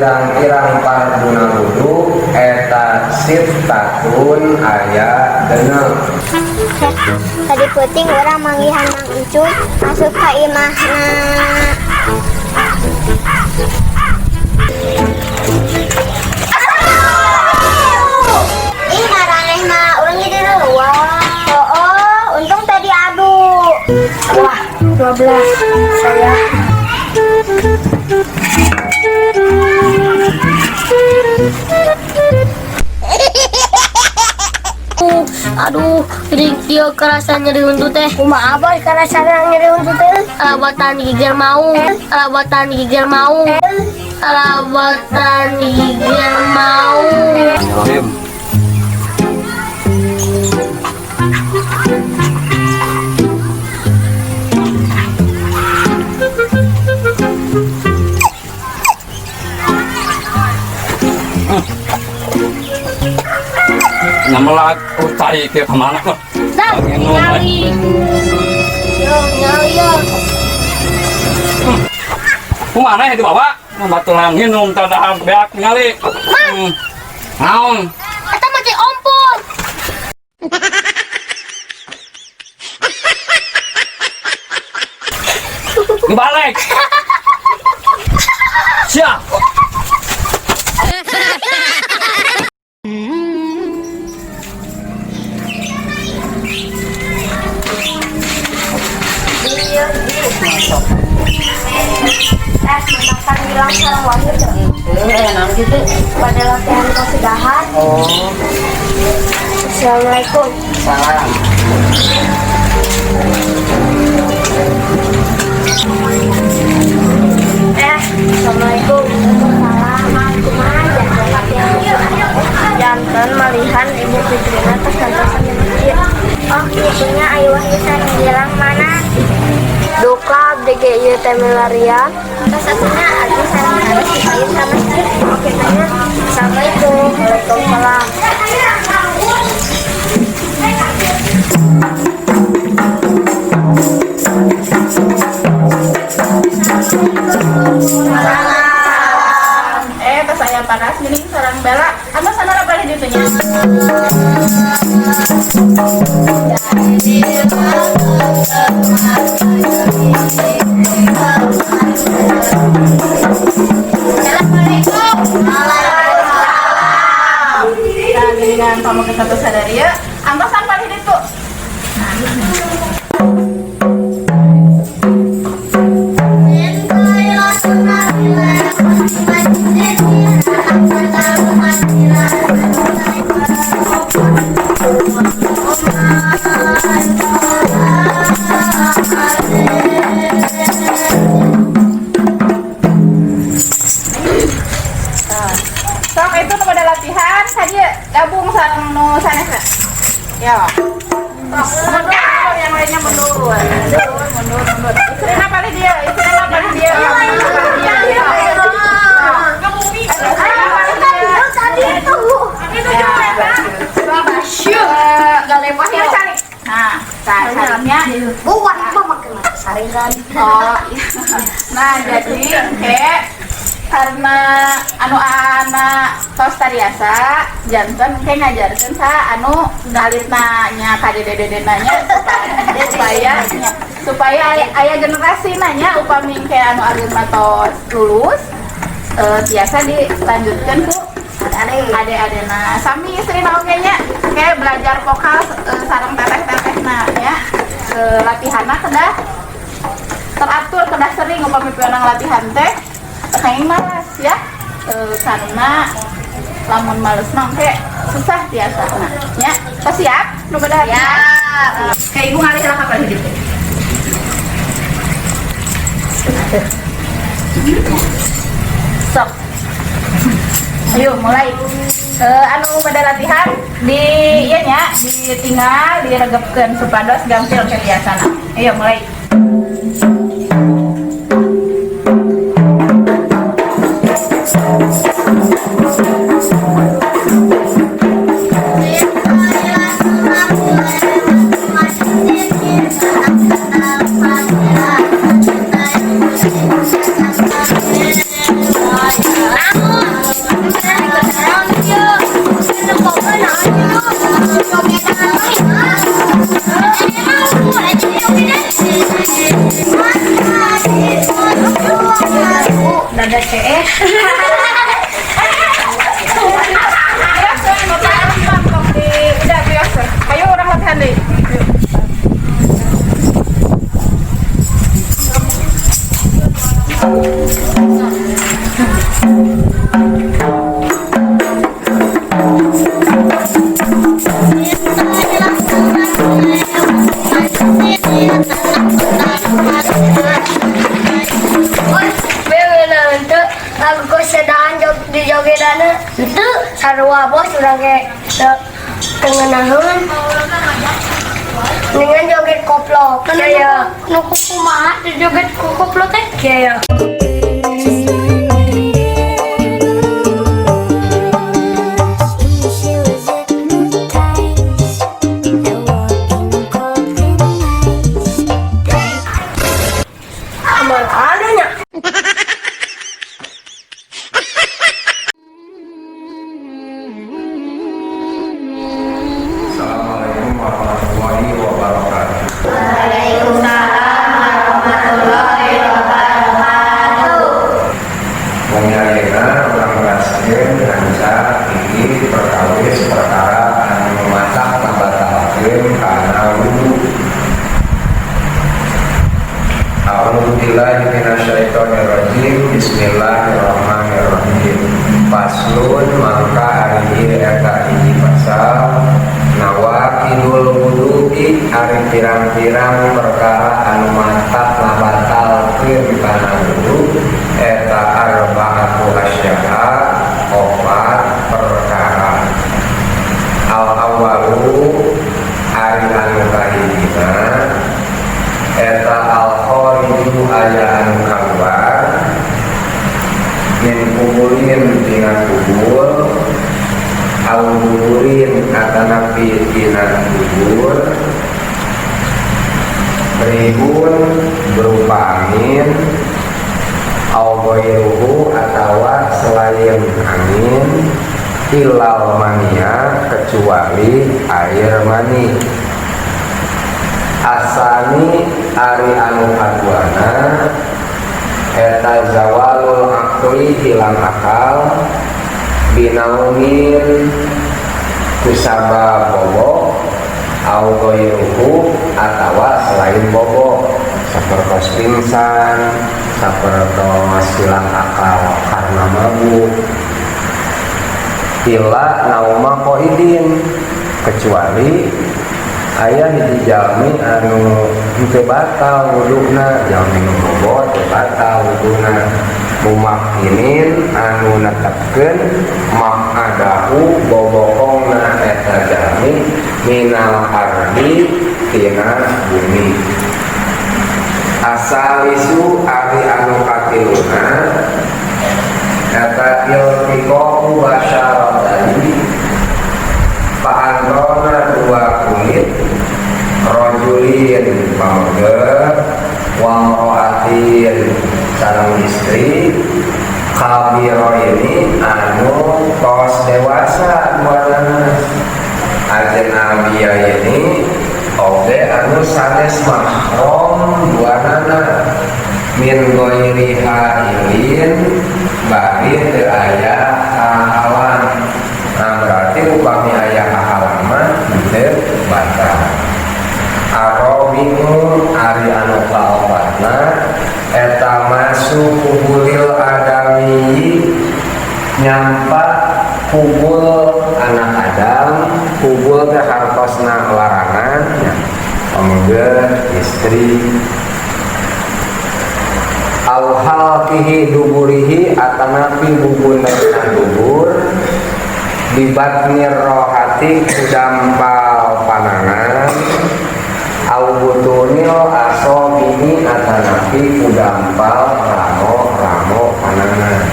pirang-pirang parduna wudu eta siftatun aya genep. Tadi puting orang manggihan Mang Encuy masuk ka imahna. Ih ngaraneh mah urang jadi luar. Oh, untung tadi adu. Wah, 12 saya. Aduh, dia kerasa nyeri untuk teh. Kumaha boy kerasa nyeri untuk teh? Alabatan gigir mau, alabatan gigir mau, alabatan gigir mau. Namalah utai ke kemana kok? Dah, nyali. Yo, yo. Kemana ya dibawa? Membatulang minum tada beak nyali. Naon? Eta mah teh ompong. Balik. Siap. Makan bilang sareng wahyu tuh. Enak gitu. Pada latihan kesidahan. Oh, Assalamualaikum. salam. Assalamualaikum. Waalaikumsalam. Kumaha janten malihan Ibu Fitrina teh kantosan di masjid. Oh, ibunya Ayu Wahyu sareng bilang mana? Duka DGI Temelaria. Satunya Adi sareng harus dikirim ke masjid. Oke, tanya. Assalamualaikum. Waalaikumsalam. Pas saya panas gini sarang bela anda sana apa di itunya nah dengan kamu ke satu sadari ya anda sampai di itu sok itu pada latihan saja gabung sareng nu sanes ya mundur yang lainnya mundur istrinya apa dia nah saringnya Buat apa makan saringan? oh nah jadi kayak karena anu anak tos tariasa jantan kayak ngajarkan sa anu dalitna nya kadede nanya supaya aya generasi nanya upami kayak anu ageuna tos lulus biasa dilanjutkan ku ade-adena sami istri oge nya kayak belajar vokal sareng teteh-teteh na ya latihanna kedah teratur kedah sering upami pieueunang latihan teh kayak malas ya karena lamun males nangke susah biasa nah ya siap nu bedah ya kayak ibu ngalih lah kapal hidup sok ayo mulai anu pada latihan di iya nya ditinggal diregepkeun supados gampil ke biasana ayo mulai Namun CS. Biasa, mantap di udah biasa. Ayo orang latihan deh. Aku sedang di jogedan itu sarua bos udah kayak tengenahan dengan joget koplo kayak nuku kumaha di joget koplo teh kayak amal adanya. Assalamualaikum warahmatullahi wabarakatuh. Menyalinna orang beraskeun nganca ini perkawis perkara anu matak ngabatalkeun kana wudu. A'udzubillahi minasyaitonirrajim. Bismillahirrahmanirrahim. Faslun mangka ari eta hiji pasal nawaqidul wudu'i ari pirang-pirang perkara anu matak ngabatalkeun kana wudu eta arba'atu asya'a opat perkara. Al awalu ari anu kahijina eta al-khariju aya anu kaluar min kuburin tina kubur au kuburin atanapi tina kubur ribun berupa angin au ghairuhu atawa selain angin ilal mania kecuali air mani. Asani ari anu kaduana eta zawalul akli hilang akal binaumin kusaba bobo au ghairuhu atawa selain bobo sapertos pingsan sapertos hilang akal karena mabuk ila nauma qaidin kecuali aya hiji jalmi anu teu batal wuduna, jalmi nu bobo teu batal wuduna. Mumakkinin anu netepkeun maqadahu bobokongna eta jalmi minal ardi tina bumi. Asalisu ari anu katiluna eta iltiqu wasyaratani paandrona dua kulit rojulin pamegeh wamroatin sareng istri kabiro ini anu tos dewasa duanana ajnabiyah ini oge anu sanes mahram duanana min ghairiha ilin bari teu aya hahalan. Nah berarti upami aya hahalan mah teu batal. Arabimu ari anu kaopatna eta masuk kubulil adami nyampa kubul anak Adam. Kubul teh hartosna larangan ya pamegeh istri al-halqihi duburihi atanapi bubunna dubur dibatnir rohati kudampal panangan al-butunil asobihi atanapi kudampal ramo panangan.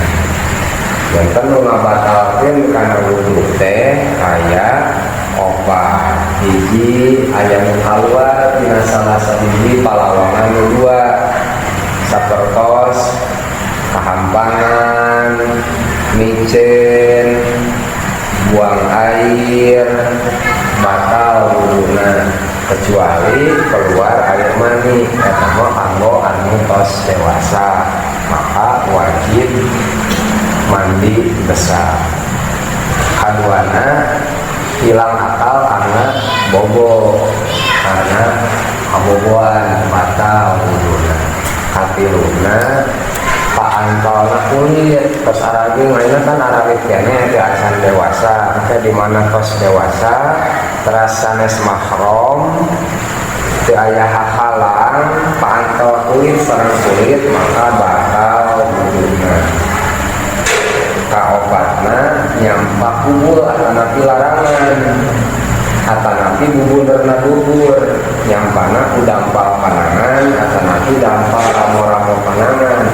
Dan tentu ngabatalkeun kana wudu teh aya opat hiji aya nu kaluar tina salah sahiji palawangan nu dua sapertos kahampangan, micin, buang air, batal wuduna kecuali keluar air mani eta mah kanggo anu tos dewasa maka wajib mandi besar. Kaduana hilang akal karena bobo, karena kaboboan batal wuduna. Katiluna paantolna kulit terus aragi mainnya kan aragi kene di asan dewasa, maka di mana tos dewasa terus sanes mahram di ayah halang paantol kulit sareng kulit maka batal wuduna. Kaobatna nyampak kubur atanapi larangan atanapi bubur bubur nyampana udampal panangan atanapi dampal ramo-ramo panangan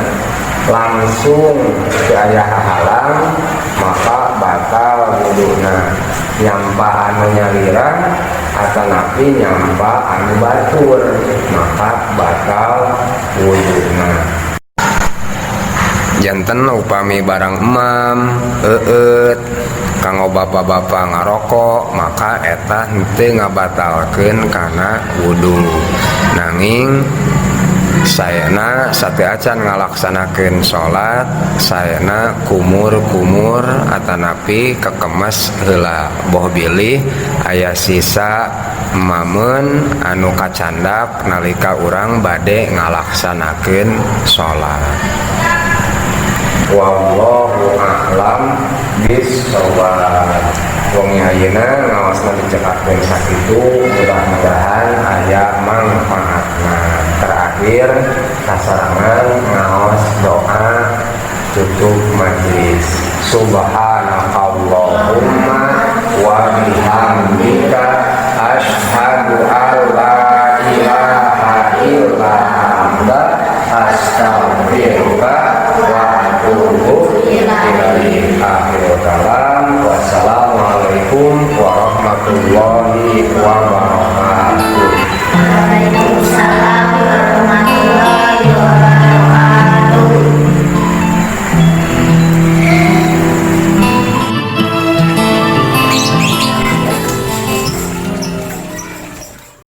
langsung ke ayah halang maka batal wuduna. Nyampa anu nyaliran atanapi nyampa anu batur maka batal wuduna. Janten upami barang emam kanggo bapak-bapak ngarokok maka eta henteu ngabatalkeun kana wudu. Nanging sayana sateu acan ngalaksanakeun salat sayana kumur-kumur atanapi kekemes heula boh bilih aya sisa mamun anu kacandak nalika urang bade ngalaksanakeun salat. Wallahu a'lam bishawab. Wong ayeuna ngawasna dicekakeun sakitu mudah-mudahan aya manfaatna. Terakhir kasarangan ngaos doa tutup majelis. Subhanakallahumma wa bihamdika asyhadu an la ilaha illa anta astaghfiruka wa atubu ilaik. Akhirul kalam. Wassalamualaikum warahmatullahi wabarakatuh.